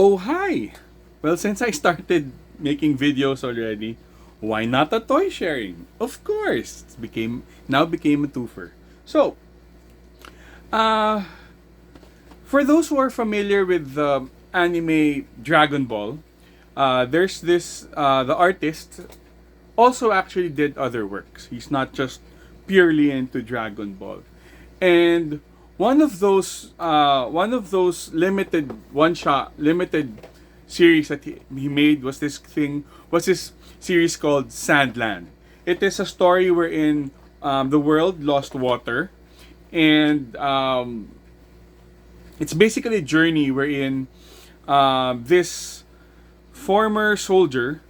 Oh, hi! Well, since I started making videos already, why not a toy sharing? Of course! Now became a twofer. So, uh, for those who are familiar with the anime Dragon Ball, there's the artist also actually did other works. He's not just purely into Dragon Ball. And one of those limited one shot limited series that he made was this series called Sandland. It is a story wherein the world lost water, and it's basically a journey wherein this former soldier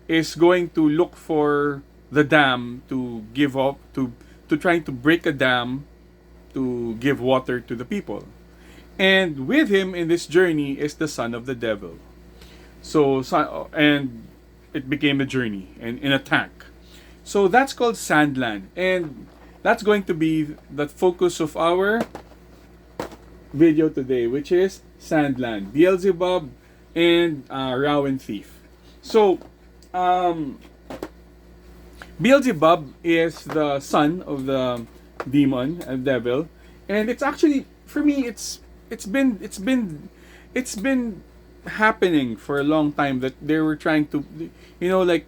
is going to look for the dam to give up to trying to break a dam to give water to the people. And with him in this journey is the son of the devil. And it became a journey and in a tank. So that's called Sandland, and that's going to be the focus of our video today, which is Sandland, Beelzebub, and Rao and Thief. So, um, Beelzebub is the son of the demon and devil, and it's actually for me it's been happening for a long time that they were trying to, like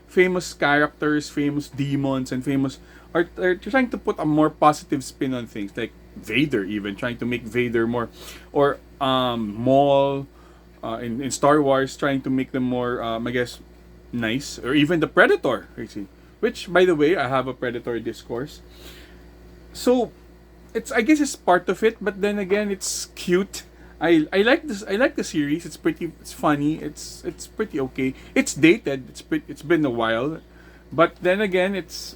famous characters, famous demons, and famous are trying to put a more positive spin on things, like Vader, even trying to make Vader more, or Maul, in Star Wars, trying to make them more, I guess, nice, or even the Predator, actually. Which, by the way, I have a Predator discourse. So, I guess it's part of it, but then again, it's cute. I like this. I like the series. It's pretty. It's funny. It's pretty okay. It's dated. It's been a while, but then again, it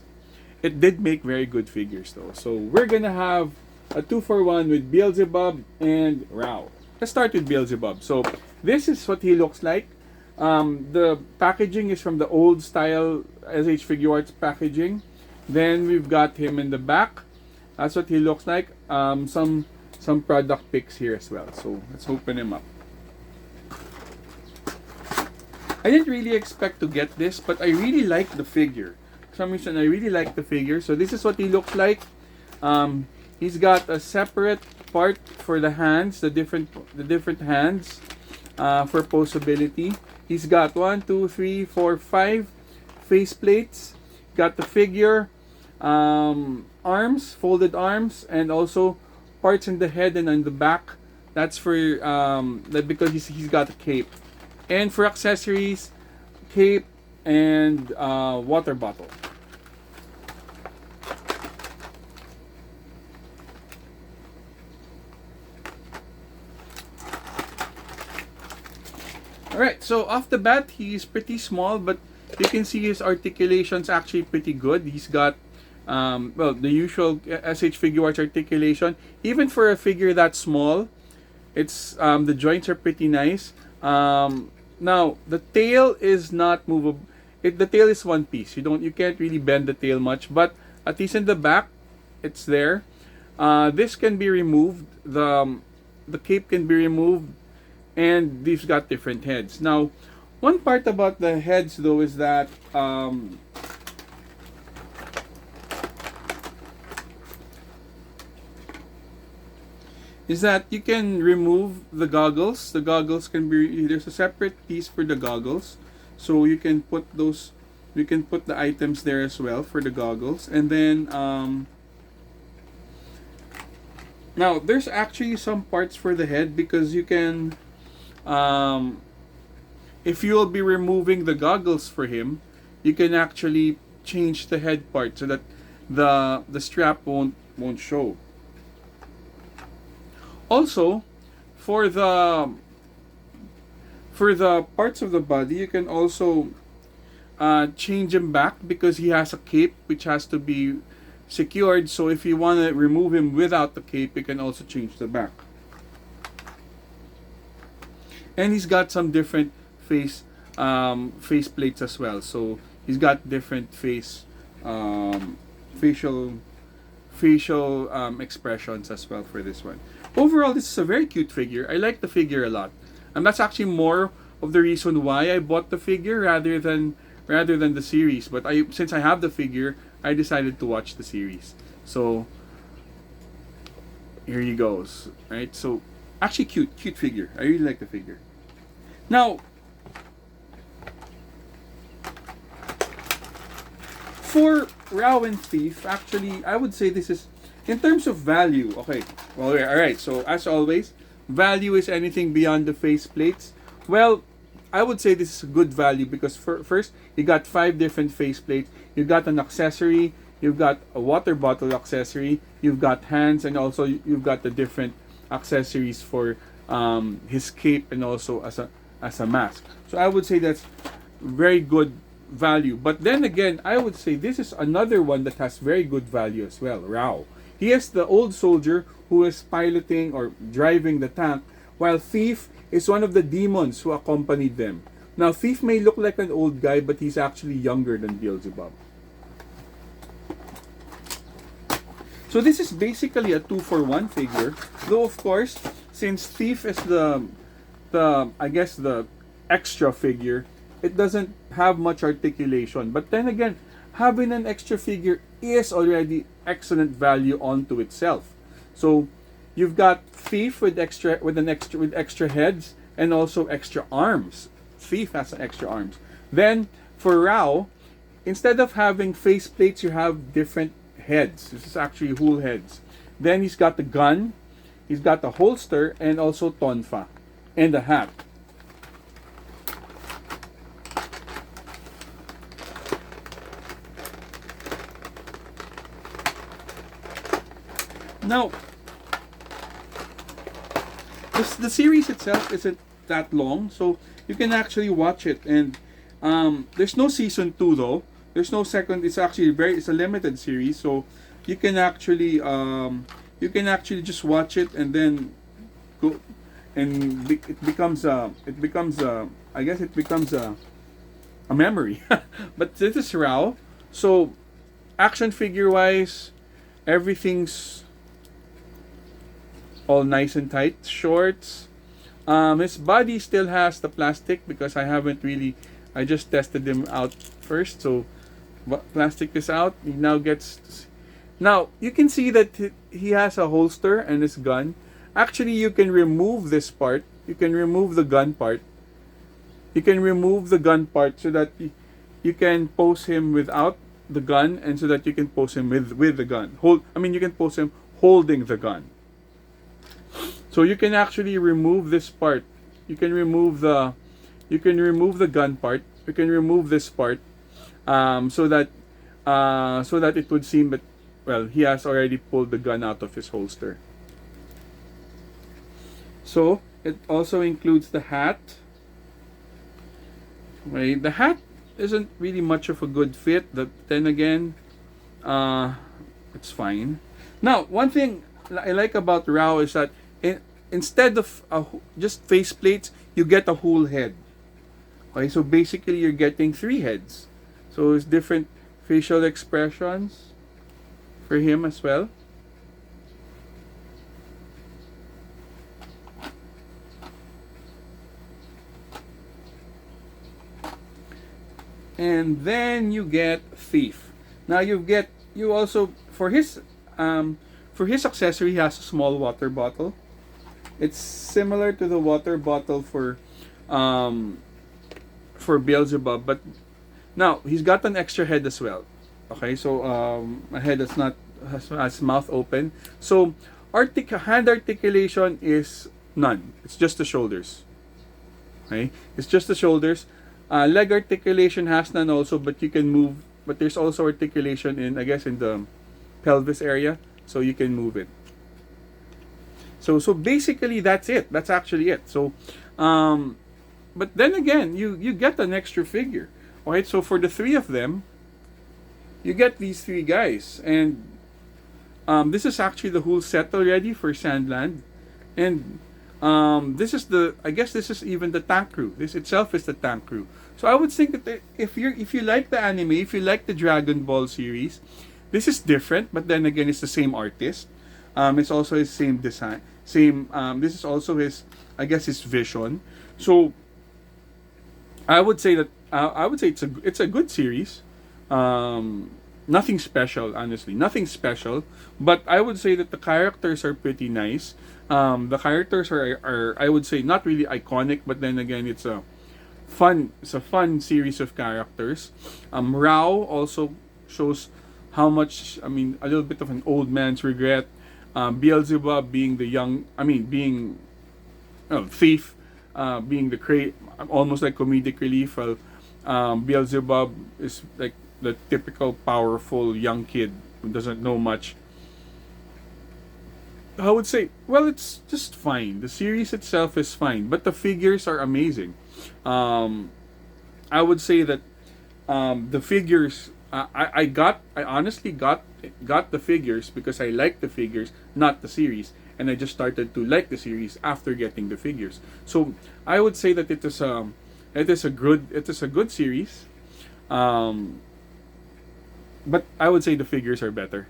did make very good figures though. So we're gonna have a 2-for-1 with Beelzebub and Rao. Let's start with Beelzebub. So this is what he looks like. The packaging is from the old style SH Figuarts packaging. Then we've got him in the back. That's what he looks like. Some product pics here as well. So let's open him up. I didn't really expect to get this, but I really like the figure. For some reason, I really like the figure. So this is what he looks like. He's got a separate part for the hands, the different hands, for posability. He's got 1, 2, 3, 4, 5 face plates. Got the figure, arms, folded arms, and also parts in the head and on the back. That's for that because he's got a cape. And for accessories, cape and water bottle. Alright, so off the bat, he's pretty small, but you can see his articulation's actually pretty good. He's got, the usual SH Figuarts articulation. Even for a figure that small, it's the joints are pretty nice. Now, the tail is not movable. The tail is one piece. You can't really bend the tail much, but at least in the back, it's there. This can be removed. The cape can be removed, and these got different heads. Now, one part about the heads though is that you can remove the goggles. The goggles can be, there's a separate piece for the goggles, so you can put those. You can put the items there as well for the goggles, and then now there's actually some parts for the head because you can. If you'll be removing the goggles for him, you can actually change the head part so that the strap won't show. Also, for the parts of the body, you can also change him back because he has a cape which has to be secured. So if you want to remove him without the cape, you can also change the back. And he's got some different face plates as well. So he's got different facial expressions as well for this one. overall, this is a very cute figure. I like the figure a lot, and that's actually more of the reason why I bought the figure rather than the series. But since I have the figure, I decided to watch the series. So here he goes. Right. So actually, cute figure. I really like the figure. Now, for Rao and Thief, actually, I would say this is, in terms of value, okay. Well, alright, so as always, value is anything beyond the faceplates. Well, I would say this is a good value because first, you got 5 different faceplates. You've got an accessory, you've got a water bottle accessory, you've got hands, and also you've got the different accessories for his cape and also as a mask. So I would say that's very good value. But then again, I would say this is another one that has very good value as well. Rao. He is the old soldier who is piloting or driving the tank, while Thief is one of the demons who accompanied them. Now, Thief may look like an old guy, but he's actually younger than Beelzebub. So this is basically a 2-for-1 figure. Though of course, since Thief is the I guess the extra figure, it doesn't have much articulation. But then again, having an extra figure is already excellent value onto itself. So you've got Thief with extra heads and also extra arms. Thief has extra arms. Then for Rao, instead of having faceplates, you have different heads. This is actually whole heads. Then he's got the gun, he's got the holster, and also tonfa and the hat. Now, the series itself isn't that long, so you can actually watch it. And there's no season 2 though. There's no second. It's actually it's a limited series, so you can actually just watch it and then go, and it becomes a memory. But this is Rao. So action figure wise, everything's all nice and tight. Shorts. His body still has the plastic because I just tested him out first. So plastic is out. He now you can see that he has a holster and his gun. Actually, you can remove this part. You can remove the gun part. You can remove the gun part so that you can pose him without the gun, and so that you can pose him with the gun. You can pose him holding the gun. So you can actually remove this part. You can remove the gun part. You can remove this part, so that it would seem that, well, he has already pulled the gun out of his holster. So it also includes the hat. Okay, the hat isn't really much of a good fit. Then again, it's fine. Now, one thing I like about Rao is that instead of just faceplates, you get a whole head. Okay, so basically you're getting 3 heads. So it's different facial expressions for him as well. And then you get Thief. Now you also for his accessory, he has a small water bottle. It's similar to the water bottle for Beelzebub, but now he's got an extra head as well. Okay, so a head that's not has mouth open. So hand articulation is none. It's just the shoulders. Okay, it's just the shoulders. Leg articulation has none also, but you can move. But there's also articulation in the pelvis area, so you can move it. So basically that's it. That's actually it. So, but then again, you get an extra figure. Alright, so for the 3 of them, you get these 3 guys, and this is actually the whole set already for Sandland, and this is even the tank crew. This itself is the tank crew. So I would think that if you like the anime, if you like the Dragon Ball series, this is different, but then again, it's the same artist. It's also his same design. Same. This is also his, I guess, his vision. So I would say it's a good series. Nothing special, honestly. Nothing special. But I would say that the characters are pretty nice. The characters are I would say not really iconic, but then again, it's a fun series of characters. Rao also shows how much, I mean, a little bit of an old man's regret. Beelzebub being the young, I mean, being Thief, being the almost like comedic relief. Well, Beelzebub is like the typical powerful young kid who doesn't know much. I would say, well, it's just fine. The series itself is fine, but the figures are amazing. Um, I would say that the figures. I honestly got the figures because I like the figures, not the series, and I just started to like the series after getting the figures. So I would say that it is a good series, um, but I would say the figures are better.